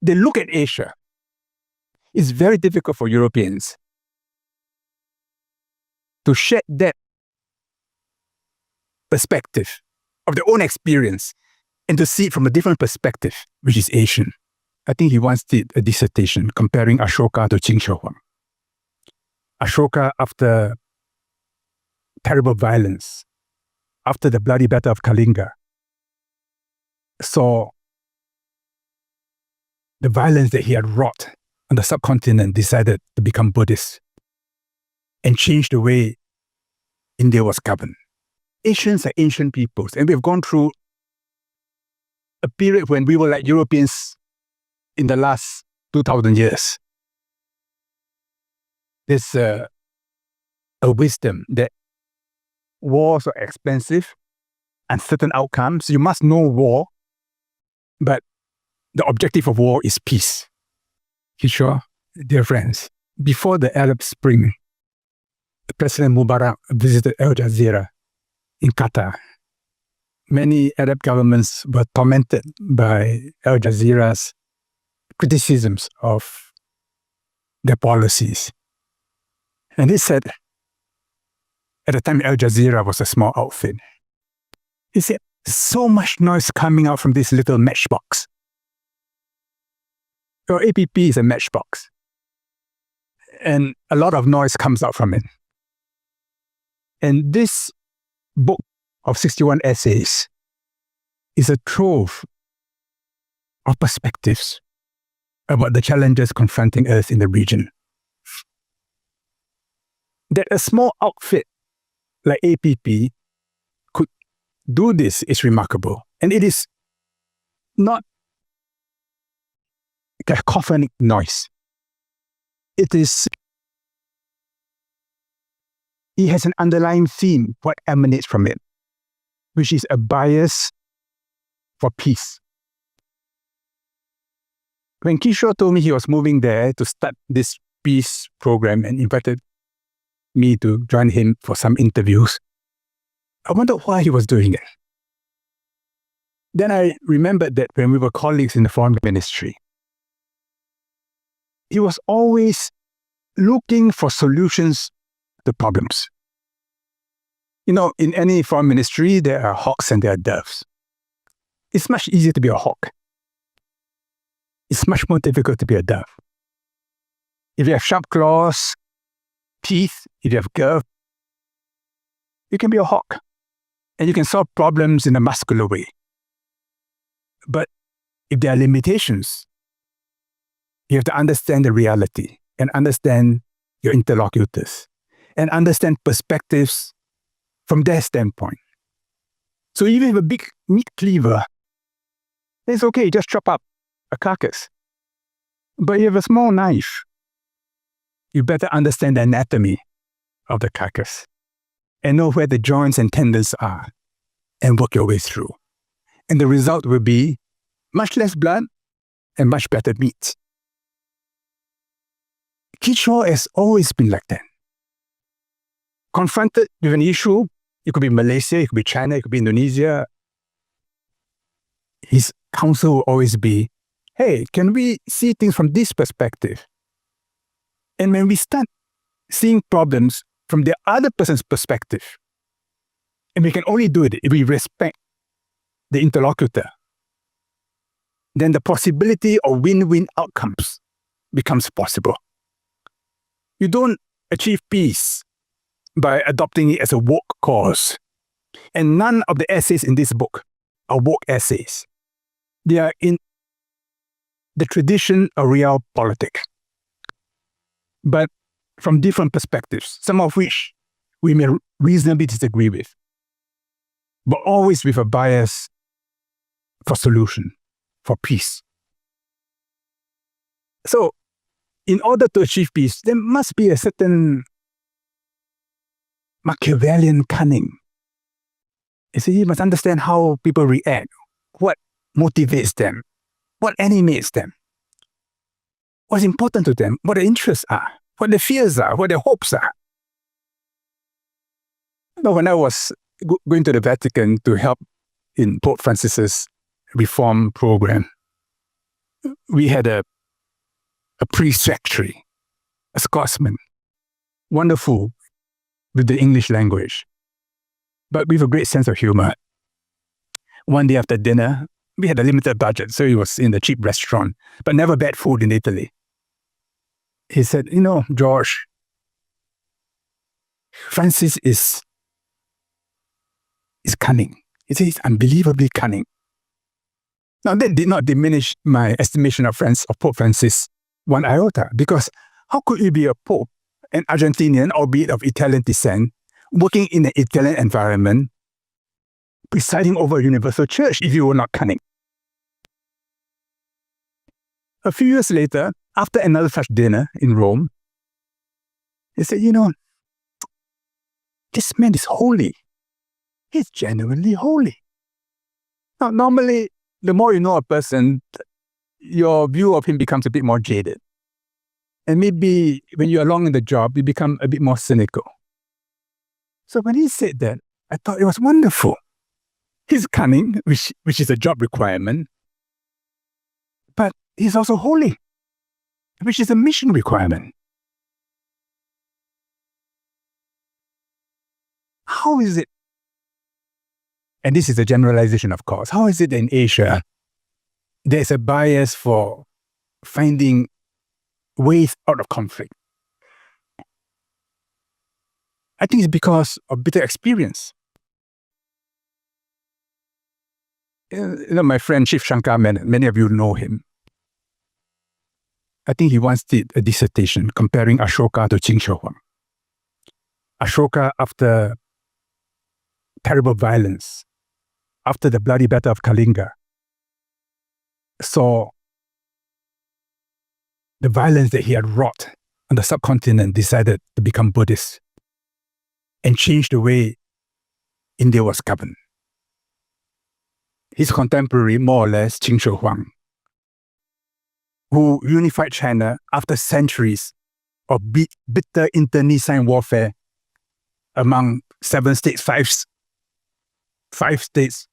they look at Asia. It's very difficult for Europeans to shed that perspective of their own experience and to see it from a different perspective, which is Asian. I think he once did a dissertation comparing Ashoka to Qin Shi Huang. Ashoka, after terrible violence, after the bloody battle of Kalinga, saw the violence that he had wrought on the subcontinent, decided to become Buddhist and change the way India was governed. Asians are ancient peoples, and we've gone through a period when we were like Europeans in the last 2,000 years. There's a wisdom that wars are expensive, uncertain outcomes. You must know war, but the objective of war is peace. Kishore, dear friends, before the Arab Spring, President Mubarak visited Al Jazeera in Qatar. Many Arab governments were tormented by Al Jazeera's criticisms of their policies. And he said, at the time Al Jazeera was a small outfit, he said, so much noise coming out from this little matchbox. Your APP is a matchbox, and a lot of noise comes out from it. And this book of 61 essays is a trove of perspectives about the challenges confronting us in the region. That a small outfit like APP could do this is remarkable. And it is not cacophonic noise. It has an underlying theme, what emanates from it, which is a bias for peace. When Kishore told me he was moving there to start this peace program and invited me to join him for some interviews, I wondered why he was doing it. Then I remembered that when we were colleagues in the foreign ministry, he was always looking for solutions to problems. You know, in any foreign ministry, there are hawks and there are doves. It's much easier to be a hawk. It's much more difficult to be a dove. If you have sharp claws, teeth, if you have curve, you can be a hawk. And you can solve problems in a muscular way. But if there are limitations, you have to understand the reality and understand your interlocutors and understand perspectives from their standpoint. So even if you have a big meat cleaver, it's okay, just chop up a carcass. But if you have a small knife, you better understand the anatomy of the carcass and know where the joints and tendons are and work your way through. And the result will be much less blood and much better meat. Kishore has always been like that. Confronted with an issue, it could be Malaysia, it could be China, it could be Indonesia, his counsel will always be, hey, can we see things from this perspective? And when we start seeing problems from the other person's perspective, and we can only do it if we respect the interlocutor, then the possibility of win-win outcomes becomes possible. You don't achieve peace by adopting it as a woke cause. And none of the essays in this book are woke essays. They are in the tradition of realpolitik, but from different perspectives, some of which we may reasonably disagree with, but always with a bias for solution, for peace. So, in order to achieve peace, there must be a certain Machiavellian cunning. You see, you must understand how people react, what motivates them, what animates them, what's important to them, what their interests are, what their fears are, what their hopes are. You know, when I was going to the Vatican to help in Pope Francis's reform program, we had a priest secretary, a Scotsman, wonderful with the English language, but with a great sense of humor. One day after dinner, we had a limited budget, so it was in a cheap restaurant, but never bad food in Italy. He said, George, Francis is cunning. He said he's unbelievably cunning. Now, that did not diminish my estimation of Pope Francis one iota, because how could you be a pope, an Argentinian, albeit of Italian descent, working in an Italian environment, presiding over a universal church if you were not cunning? A few years later, after another such dinner in Rome, he said, this man is holy. He's genuinely holy. Now, normally, the more you know a person, your view of him becomes a bit more jaded. And maybe when you're along in the job, you become a bit more cynical. So when he said that, I thought it was wonderful. He's cunning, which is a job requirement, but he's also holy, which is a mission requirement. How is it? And this is a generalization, of course. How is it in Asia there's a bias for finding ways out of conflict? I think it's because of bitter experience. My friend Shiv Shankar Menon, many of you know him. I think he once did a dissertation comparing Ashoka to Qin Shi Huang. Ashoka, after terrible violence, after the bloody battle of Kalinga, saw the violence that he had wrought on the subcontinent, decided to become Buddhist and change the way India was governed. His contemporary, more or less, Qin Shi Huang, who unified China after centuries of bitter internecine warfare among 7 states, 5 states,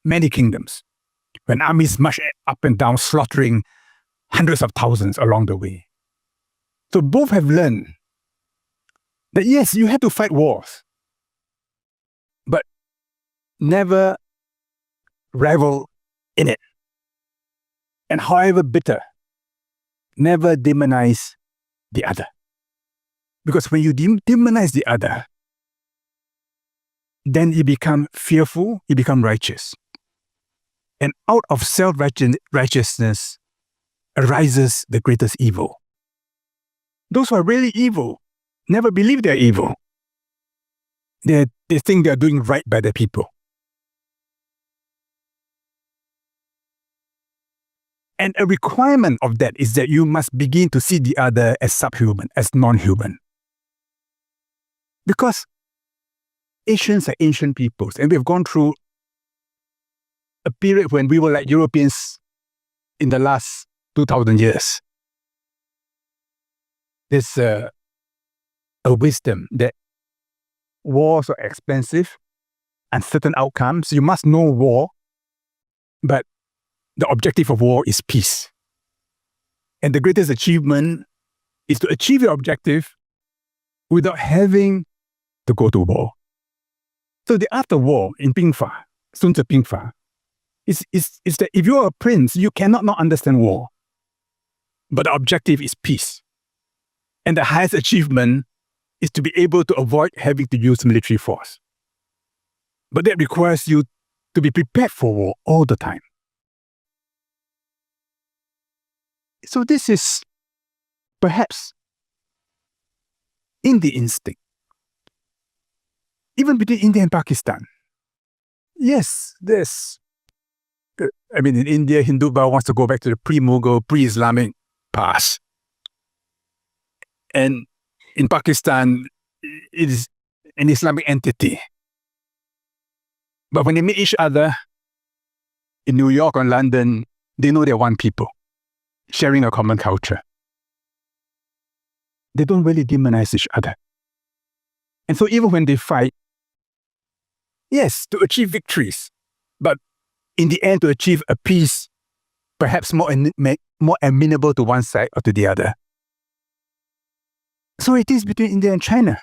many kingdoms, when armies marched up and down, slaughtering hundreds of thousands along the way. So both have learned that yes, you have to fight wars, but never revel in it. And however bitter, never demonize the other. Because when you demonize the other, then you become fearful, you become righteous. And out of self-righteousness arises the greatest evil. Those who are really evil never believe they're evil. They think they're doing right by the people. And a requirement of that is that you must begin to see the other as subhuman, as non-human. Because Asians are ancient peoples, and we've gone through a period when we were like Europeans in the last 2,000 years. There's a wisdom that wars are expensive, uncertain outcomes. You must know war, but the objective of war is peace. And the greatest achievement is to achieve your objective without having to go to war. So the art of war in Pingfa, Sun Tzu Pingfa, is that if you're a prince, you cannot not understand war. But the objective is peace. And the highest achievement is to be able to avoid having to use military force. But that requires you to be prepared for war all the time. So this is perhaps in the instinct, even between India and Pakistan. Yes, in India, Hinduism wants to go back to the pre-Mughal, pre-Islamic past. And in Pakistan, it is an Islamic entity. But when they meet each other in New York or London, they know they're one people, sharing a common culture. They don't really demonize each other. And so even when they fight, yes, to achieve victories, but in the end to achieve a peace, perhaps more more amenable to one side or to the other. So it is between India and China.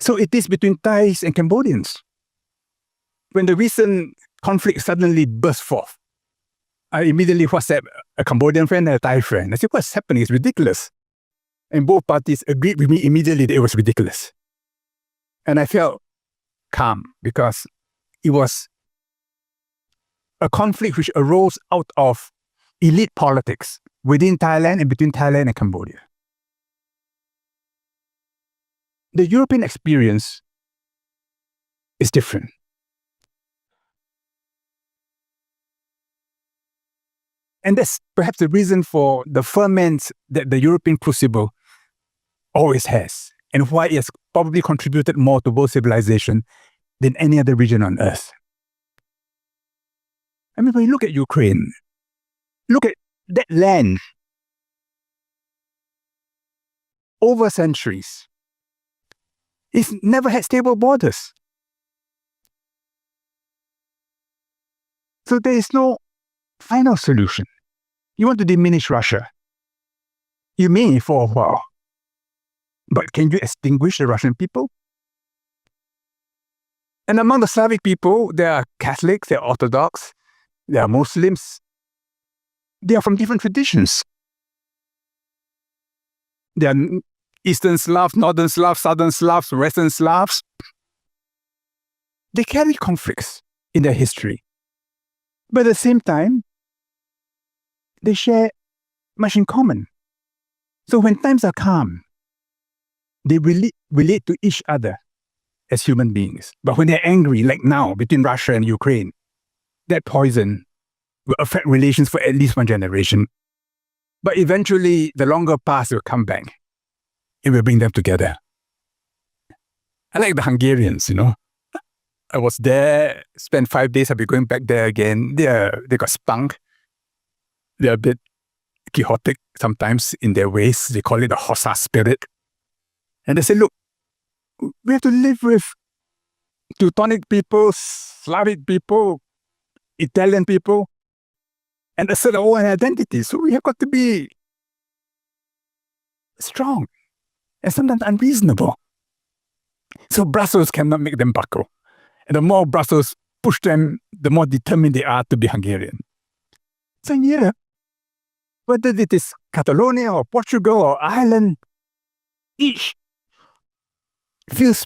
So it is between Thais and Cambodians. When the recent conflict suddenly burst forth, I immediately WhatsApp a Cambodian friend and a Thai friend. I said, what's happening? It's ridiculous. And both parties agreed with me immediately that it was ridiculous. And I felt calm because it was a conflict which arose out of elite politics within Thailand and between Thailand and Cambodia. The European experience is different. And that's perhaps the reason for the ferment that the European crucible always has, and why it has probably contributed more to world civilization than any other region on earth. I mean, when you look at Ukraine, look at that land over centuries. It's never had stable borders. So there is no final solution. You want to diminish Russia. You may for a while. But can you extinguish the Russian people? And among the Slavic people, there are Catholics, there are Orthodox, there are Muslims. They are from different traditions. There are Eastern Slavs, Northern Slavs, Southern Slavs, Western Slavs. They carry conflicts in their history. But at the same time, they share much in common. So when times are calm, they relate to each other as human beings. But when they're angry, like now between Russia and Ukraine, that poison will affect relations for at least one generation. But eventually, the longer past will come back. It will bring them together. I like the Hungarians, I was there, spent 5 days, I'll be going back there again. They got spunk. They're a bit quixotic sometimes in their ways. They call it the Hossa spirit. And they say, look, we have to live with Teutonic people, Slavic people, Italian people, and assert our own identity. So we have got to be strong and sometimes unreasonable. So Brussels cannot make them buckle. And the more Brussels push them, the more determined they are to be Hungarian. So yeah, whether it is Catalonia or Portugal or Ireland, each feels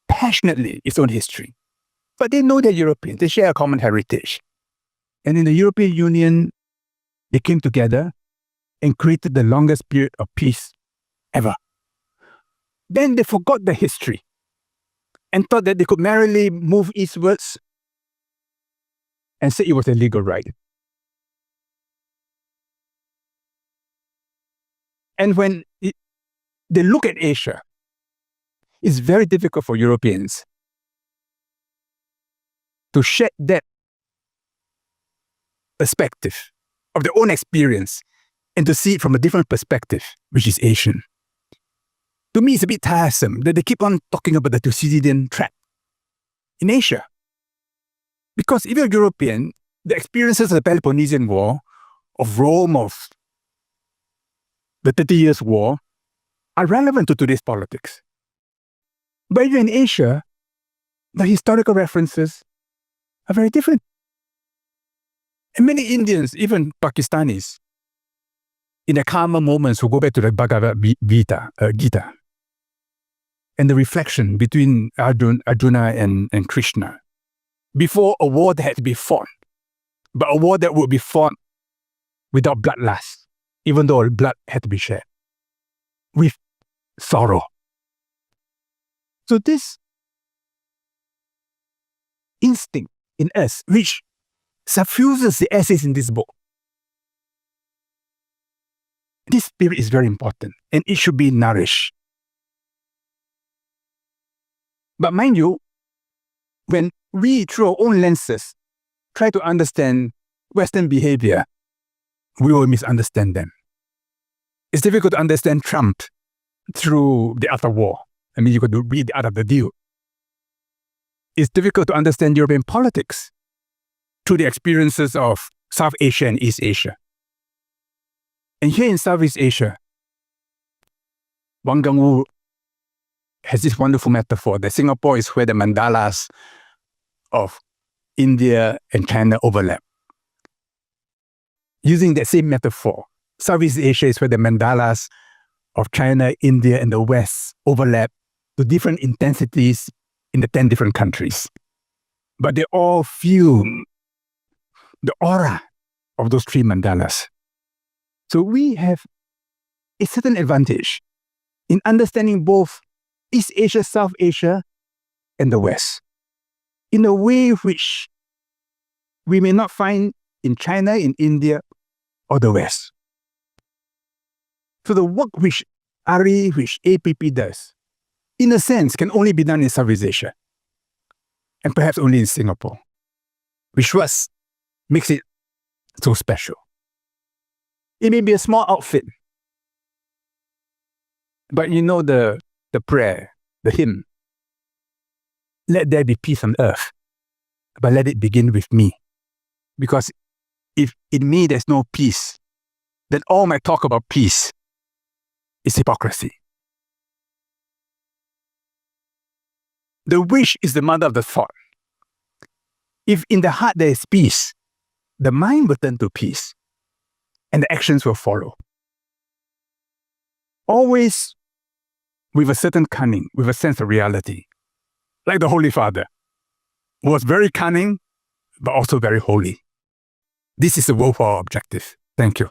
passionately its own history. But they know they're European. They share a common heritage. And in the European Union, they came together and created the longest period of peace ever. Then they forgot the history and thought that they could merrily move eastwards and say it was a legal right. And when they look at Asia, it's very difficult for Europeans to shed that perspective of their own experience and to see it from a different perspective, which is Asian. To me, it's a bit tiresome that they keep on talking about the Thucydidean trap in Asia. Because if you're European, the experiences of the Peloponnesian War, of Rome, of the 30 Years' War, are relevant to today's politics. But if you're in Asia, the historical references are very different. And many Indians, even Pakistanis, in their calmer moments will go back to the Bhagavad Gita, and the reflection between Arjuna and Krishna before a war that had to be fought, but a war that would be fought without bloodlust, even though blood had to be shed, with sorrow. So this instinct in us, which suffuses the essays in this book, this spirit is very important and it should be nourished. But mind you, when we, through our own lenses, try to understand Western behavior, we will misunderstand them. It's difficult to understand Trump through the art of war. I mean, you could read the art of the deal. It's difficult to understand European politics through the experiences of South Asia and East Asia. And here in Southeast Asia, Wang Gungwu has this wonderful metaphor that Singapore is where the mandalas of India and China overlap. Using that same metaphor, Southeast Asia is where the mandalas of China, India, and the West overlap to different intensities in the 10 different countries. But they all feel the aura of those 3 mandalas. So we have a certain advantage in understanding both East Asia, South Asia, and the West in a way which we may not find in China, in India, or the West. So the work which ARI, which APP does, in a sense, can only be done in Southeast Asia, and perhaps only in Singapore, which was makes it so special. It may be a small outfit, but you know the prayer, the hymn, let there be peace on earth, but let it begin with me. Because if in me there's no peace, then all my talk about peace is hypocrisy. The wish is the mother of the thought. If in the heart there is peace, the mind will turn to peace, and the actions will follow. Always with a certain cunning, with a sense of reality. Like the Holy Father, who was very cunning, but also very holy. This is the worthwhile objective. Thank you.